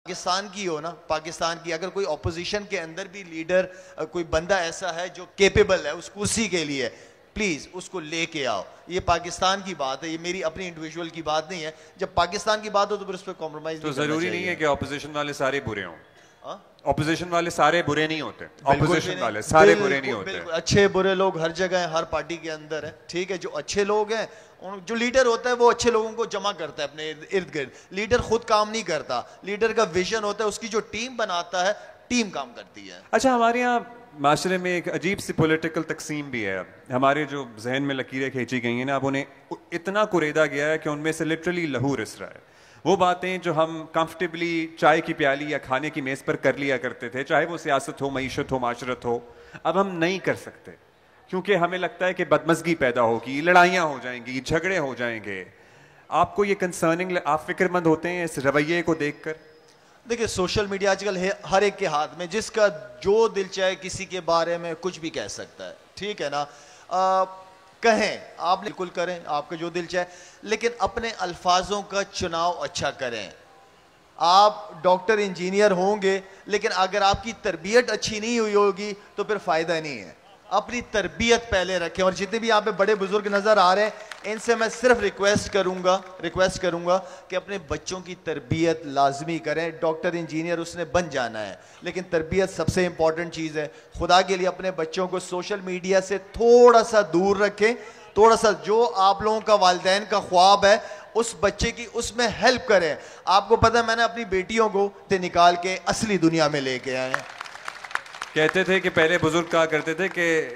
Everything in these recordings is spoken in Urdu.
پاکستان کی ہو نا، پاکستان کی اگر کوئی اپوزیشن کے اندر بھی لیڈر کوئی بندہ ایسا ہے جو کیپیبل ہے اس کرسی کے لیے، پلیز اس کو لے کے آؤ. یہ پاکستان کی بات ہے، یہ میری اپنی انڈیویجول کی بات نہیں ہے. جب پاکستان کی بات ہو تو پھر اس پہ کمپرومائز نہیں کرنا چاہیے. تو ضروری نہیں ہے کہ اپوزیشن والے سارے برے ہوں. اپوزیشن والے سارے برے نہیں ہوتے. اپوزیشن والے سارے برے نہیں ہوتے. اچھے برے لوگ ہر جگہ ہیں، ہر پارٹی کے اندر ہیں. ٹھیک ہے، جو اچھے لوگ ہیں، جو لیڈر ہوتا ہے وہ اچھے لوگوں کو جمع کرتا ہے اپنے ارد گرد. لیڈر خود کام نہیں کرتا، لیڈر کا ویژن ہوتا ہے، اس کی جو ٹیم بناتا ہے ٹیم کام کرتی ہے. اچھا، ہمارے یہاں معاشرے میں ایک عجیب سی پولیٹیکل تقسیم بھی ہے. ہمارے جو ذہن میں لکیریں کھینچی گئی ہیں نا، اب انہیں اتنا کریدا گیا ہے کہ ان میں سے لٹرلی لہو رس رہا ہے. وہ باتیں جو ہم کمفرٹیبلی چائے کی پیالی یا کھانے کی میز پر کر لیا کرتے تھے، چاہے وہ سیاست ہو، معیشت ہو، معاشرت ہو، اب ہم نہیں کر سکتے کیونکہ ہمیں لگتا ہے کہ بدمزگی پیدا ہوگی، لڑائیاں ہو جائیں گی، جھگڑے ہو جائیں گے. آپ کو یہ کنسرننگ، آپ فکر مند ہوتے ہیں اس رویے کو دیکھ کر؟ دیکھیں، سوشل میڈیا آج کل ہر ایک کے ہاتھ میں، جس کا جو دل چاہے کسی کے بارے میں کچھ بھی کہہ سکتا ہے. ٹھیک ہے نا، کہیں آپ بالکل کریں آپ کا جو دل چاہے، لیکن اپنے الفاظوں کا چناؤ اچھا کریں. آپ ڈاکٹر انجینئر ہوں گے لیکن اگر آپ کی تربیت اچھی نہیں ہوئی ہوگی تو پھر فائدہ نہیں ہے. اپنی تربیت پہلے رکھیں. اور جتنے بھی یہاں پہ بڑے بزرگ نظر آ رہے ہیں، ان سے میں صرف ریکویسٹ کروں گا کہ اپنے بچوں کی تربیت لازمی کریں. ڈاکٹر انجینئر اس نے بن جانا ہے لیکن تربیت سب سے امپورٹنٹ چیز ہے. خدا کے لیے اپنے بچوں کو سوشل میڈیا سے تھوڑا سا دور رکھیں. تھوڑا سا جو آپ لوگوں کا والدین کا خواب ہے اس بچے کی اس میں ہیلپ کریں. آپ کو پتہ ہے میں نے اپنی بیٹیوں کو نکال کے اصلی دنیا میں لے کے آئے ہیں. کہتے تھے کہ پہلے بزرگ کہا کرتے تھے کہ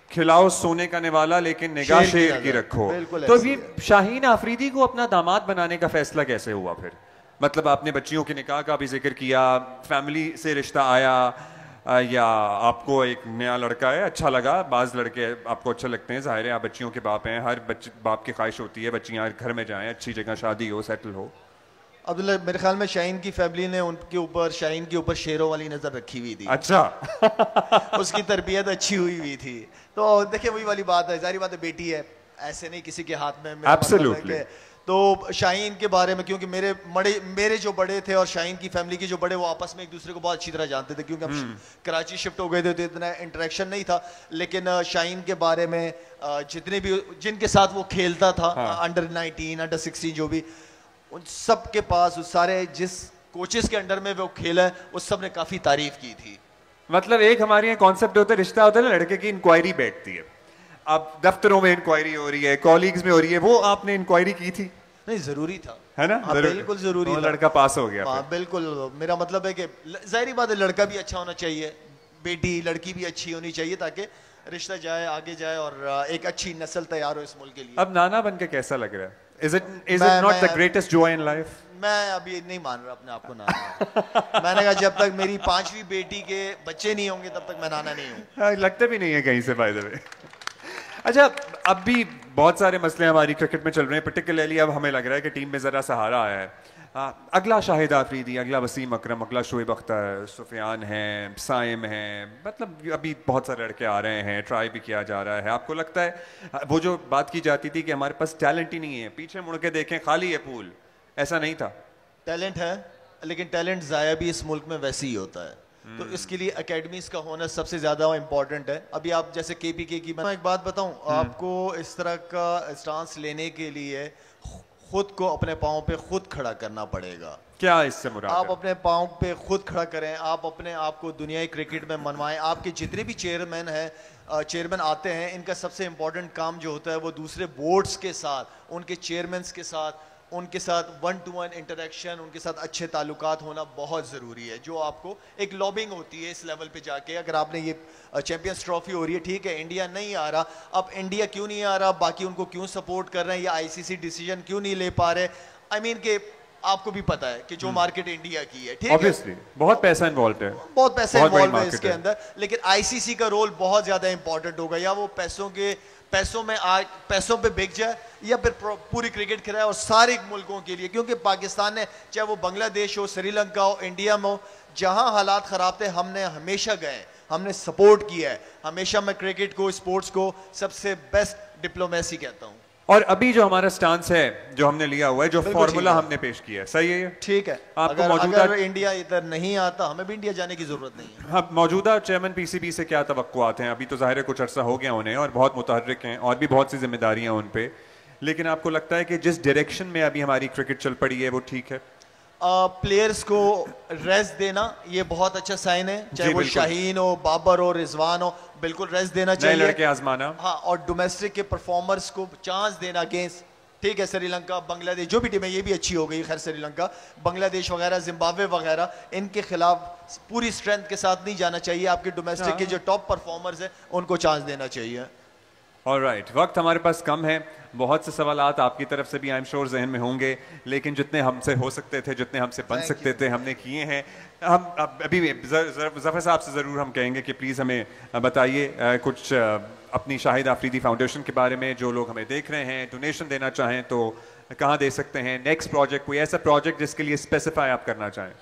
کھلاؤ سونے کا نوالا لیکن نگاہ شیر کی رکھو. تو یہ شاہین آفریدی کو اپنا داماد بنانے کا فیصلہ کیسے ہوا پھر؟ مطلب آپ نے بچیوں کی نکاح کا بھی ذکر کیا، فیملی سے رشتہ آیا، یا آپ کو ایک نیا لڑکا ہے اچھا لگا؟ بعض لڑکے آپ کو اچھے لگتے ہیں، ظاہر ہے آپ بچیوں کے باپ ہیں، ہر باپ کی خواہش ہوتی ہے بچیاں گھر میں جائیں، اچھی جگہ شادی ہو، سیٹل ہو. عبداللہ، میرے خیال میں شاہین کی فیملی نے شاہین کے اوپر شیروں والی نظر رکھی ہوئی تھی. اچھا. اس کی تربیت اچھی ہوئی تھی. تو دیکھیں وہی والی بات ہے، ظاہری بات ہے بیٹی ہے، ایسے نہیں کسی کے ہاتھ میں. Absolutely. تو شاہین کے بارے میں، کیونکہ میرے جو بڑے تھے اور شاہین کی فیملی کے جو بڑے، وہ آپس میں ایک دوسرے کو بہت اچھی طرح جانتے تھے کیونکہ ہم کراچی شفٹ ہو گئے تھے تو اتنا انٹریکشن نہیں تھا. لیکن شاہین کے بارے میں جتنے بھی جن کے ساتھ وہ کھیلتا تھا، انڈر 19 انڈر 16 جو بھی، ان سب کے پاس سارے جس کوچز کے انڈر میں وہ کھیلا ہے وہ سب نے کافی تعریف کی تھی. مطلب ایک ہمارے یہاں کانسیپٹ ہوتا ہے، رشتہ ہوتا ہے نا، لڑکے کی انکوائری بیٹھتی ہے، اب دفتروں میں انکوائری ہو رہی ہے، کالیگز میں ہو رہی ہے، وہ آپ نے انکوائری کی تھی؟ نہیں، ضروری تھا، ہے نا، بالکل ضروری تھا. لڑکا پاس ہو گیا. ہاں بالکل. میرا مطلب ہے کہ ظاہری بات ہے لڑکا بھی اچھا ہونا چاہیے، بیٹی لڑکی بھی اچھی ہونی چاہیے تاکہ رشتہ جائے آگے جائے اور ایک اچھی نسل تیار ہو اس ملک کے لیے. اب نانا بن کے کیسا لگ رہا ہے؟ Is it not the greatest joy in life? میں ابھی نہیں مان رہا اپنے آپ کو نانا. میں نے کہا جب تک میری 5ویں بیٹی کے بچے نہیں ہوں گے تب تک میں نانا نہیں ہوں. لگتا بھی نہیں ہے کہیں سے by the way. اچھا، اب بھی بہت سارے مسئلے ہماری کرکٹ میں چل رہے ہیں، پرٹیکولرلی اب ہمیں لگ رہا ہے کہ ٹیم میں ذرا سہارا آیا ہے. اگلا شاہد آفریدی، اگلا وسیم اکرم، اگلا شعیب اختر، سفیان ہیں، سائم ہیں، مطلب ابھی بہت سارے لڑکے آ رہے ہیں، ٹرائی بھی کیا جا رہا ہے. آپ کو لگتا ہے وہ جو بات کی جاتی تھی کہ ہمارے پاس ٹیلنٹ ہی نہیں ہے، پیچھے مڑ کے دیکھیں خالی ہے پول، ایسا نہیں تھا؟ ٹیلنٹ ہے لیکن ٹیلنٹ ضائع بھی اس ملک میں ویسے ہی ہوتا ہے. تو اس کے لیے اکیڈمیز کا ہونا سب سے زیادہ امپورٹنٹ ہے. ابھی آپ جیسے کے پی کے کی، میں ایک بات بتاؤں آپ کو، اس طرح کا اسٹانس لینے کے لیے خود کو اپنے پاؤں پہ خود کھڑا کرنا پڑے گا. کیا اس سے مراد ہے؟ آپ اپنے پاؤں پہ خود کھڑا کریں، آپ اپنے آپ کو دنیائی کرکٹ میں منوائیں. آپ کے جتنے بھی چیئرمین آتے ہیں، ان کا سب سے امپورٹنٹ کام جو ہوتا ہے وہ دوسرے بورڈز کے ساتھ، ان کے چیئرمینس کے ساتھ، ان کے ساتھ 1-to-1 انٹریکشن، ان کے ساتھ اچھے تعلقات ہونا بہت ضروری ہے. جو آپ کو ایک لابنگ ہوتی ہے اس لیول پہ جا کے. اگر آپ نے یہ چیمپئنز ٹرافی ہو رہی ہے، ٹھیک ہے انڈیا نہیں آ رہا، اب انڈیا کیوں نہیں آ رہا، باقی ان کو کیوں سپورٹ کر رہے ہیں، یا آئی سی سی ڈیسیجن کیوں نہیں لے پا رہے؟ آئی مین کہ آپ کو بھی پتا ہے کہ جو مارکیٹ انڈیا کی ہے، ٹھیک ہے بہت پیسہ انوالوڈ ہے، بہت پیسہ انوالو ہے اس کے اندر، لیکن آئی سی سی کا رول بہت زیادہ امپورٹنٹ ہوگا. یا وہ پیسوں پہ بک جائے یا پھر پوری کرکٹ کھلائے اور سارے ملکوں کے لیے. کیونکہ پاکستان نے، چاہے وہ بنگلہ دیش ہو، سری لنکا ہو، انڈیا میں ہو، جہاں حالات خراب تھے ہم نے ہمیشہ گئے، ہم نے سپورٹ کیا ہے ہمیشہ. میں کرکٹ کو، اسپورٹس کو سب سے بیسٹ ڈپلومیسی کہتا ہوں. اور ابھی جو ہمارا سٹانس ہے جو ہم نے لیا ہوا ہے, جو فارمولا ہم نے پیش کیا ہے, صحیح ہے یہ؟ ٹھیک ہے. اگر انڈیا ادھر نہیں آتا, ہمیں بھی انڈیا جانے کی ضرورت نہیں ہے. ہاں, موجودہ چیئرمین پی سی بی سے کیا توقعات ہیں؟ ابھی تو ظاہر ہے کچھ عرصہ ہو گیا انہیں اور بہت متحرک ہیں اور بھی بہت سی ذمہ داریاں ان پہ, لیکن آپ کو لگتا ہے کہ جس ڈائریکشن میں ابھی ہماری کرکٹ چل پڑی ہے وہ ٹھیک ہے؟ پلیئرز کو ریسٹ دینا یہ بہت اچھا سائن ہے, چاہے وہ شاہین ہو, بابر ہو, رضوان ہو, بالکل ریسٹ دینا چاہیے, نئے لڑکے آزمانا. ہاں, اور ڈومیسٹک کے پرفارمرز کو چانس دینا اگینسٹ. ٹھیک ہے, سری لنکا, بنگلہ دیش, جو بھی ٹیم ہے یہ بھی اچھی ہو گئی, خیر سری لنکا, بنگلہ دیش وغیرہ, زمبابوے وغیرہ, ان کے خلاف پوری اسٹرینتھ کے ساتھ نہیں جانا چاہیے. آپ کے ڈومیسٹک کے جو ٹاپ پرفارمرز ہیں ان کو چانس دینا چاہیے. آلرائٹ, وقت ہمارے پاس کم ہے, بہت سے سوالات آپ کی طرف سے بھی آئی ایم شیور ذہن میں ہوں گے, لیکن جتنے ہم سے ہو سکتے تھے, جتنے ہم سے بن سکتے تھے, ہم نے کیے ہیں. ہم ابھی ظفر صاحب سے ضرور ہم کہیں گے کہ پلیز ہمیں بتائیے کچھ اپنی شاہد آفریدی فاؤنڈیشن کے بارے میں. جو لوگ ہمیں دیکھ رہے ہیں ڈونیشن دینا چاہیں تو کہاں دے سکتے ہیں؟ نیکسٹ پروجیکٹ, کوئی ایسا پروجیکٹ جس کے لیے اسپیسیفائی آپ کرنا چاہیں؟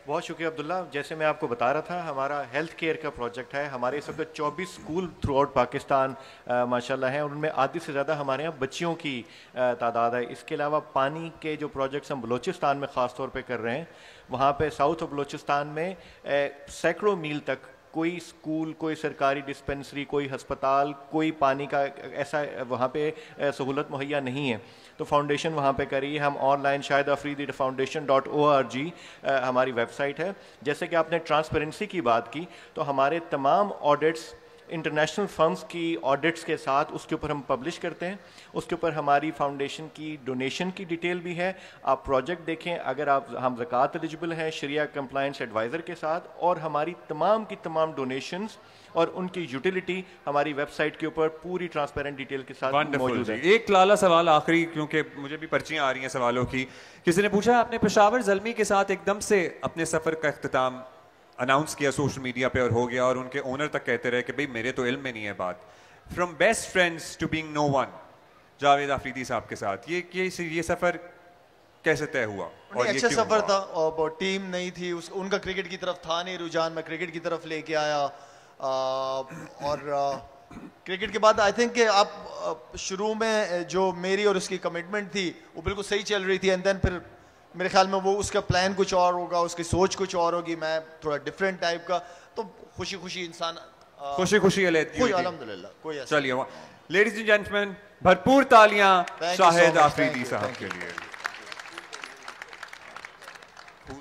بہت شکریہ عبداللہ. جیسے میں آپ کو بتا رہا تھا, ہمارا ہیلتھ کیئر کا پروجیکٹ ہے. ہمارے اس وقت 24 اسکول تھرو آؤٹ پاکستان ماشاءاللہ ہیں, اور ان میں آدھی سے زیادہ ہمارے یہاں بچیوں کی تعداد ہے. اس کے علاوہ پانی کے جو پروجیکٹس ہم بلوچستان میں خاص طور پہ کر رہے ہیں, وہاں پہ ساؤتھ آف بلوچستان میں سینکڑوں میل تک کوئی اسکول, کوئی سرکاری ڈسپنسری, کوئی ہسپتال, کوئی پانی کا ایسا وہاں پہ سہولت مہیا نہیں ہے. تو فاؤنڈیشن وہاں پہ کری ہے. ہم on line Shahid Afridi foundation.org ہماری ویب سائٹ ہے. جیسے کہ آپ نے ٹرانسپیرنسی کی بات کی, تو ہمارے تمام آڈٹس انٹرنیشنل فرمز کی آڈٹس کے ساتھ اس کے اوپر ہم پبلش کرتے ہیں. اس کے اوپر ہماری فاؤنڈیشن کی ڈونیشن کی ڈیٹیل بھی ہے. آپ پروجیکٹ دیکھیں, اگر ہم زکوٰۃ ایلیجبل ہیں شریعہ کمپلائنس ایڈوائزر کے ساتھ, اور ہماری تمام کی تمام ڈونیشنز اور ان کی یوٹیلیٹی ہماری ویب سائٹ کے اوپر پوری ٹرانسپیرنٹ ڈیٹیل کے ساتھ موجود ہے. ایک لالا سوال آخری, کیونکہ مجھے بھی پرچیاں آ رہی ہیں سوالوں کی. کسی نے پوچھا, آپ نے پشاور زلمی کے ساتھ ایک دم سے اپنے سفر کا اختتام اناؤنس کیا سوشل میڈیا پہ اور ہو گیا, اور ان کے اونر تک کہتے رہے کہ بھئی میرے تو علم میں نہیں ہے بات. From best friends to being no one, Javed Afridi صاحب کے ساتھ یہ سفر کیسے طے ہوا؟ اور اچھا سفر تھا, اور ٹیم نہیں تھی, ان کا کرکٹ کی طرف تھا نہیں رجحان, میں کرکٹ کی طرف لے کے آیا. اور کرکٹ کے بعد آئی تھنک کہ آپ شروع میں جو میری اور اس کی کمٹمنٹ تھی وہ بالکل صحیح چل رہی تھی, اینڈ دین پھر میرے خیال میں وہ اس کا پلان کچھ اور ہوگا, اس کی سوچ کچھ اور ہوگی, میں تھوڑا ڈفرینٹ ٹائپ کا, تو خوشی خوشی انسان خوشی الحمدللہ کوئی. چلیے, لیڈیز اینڈ جینٹلمین, بھرپور تالیاں شاہد آفریدی صاحب کے لیے.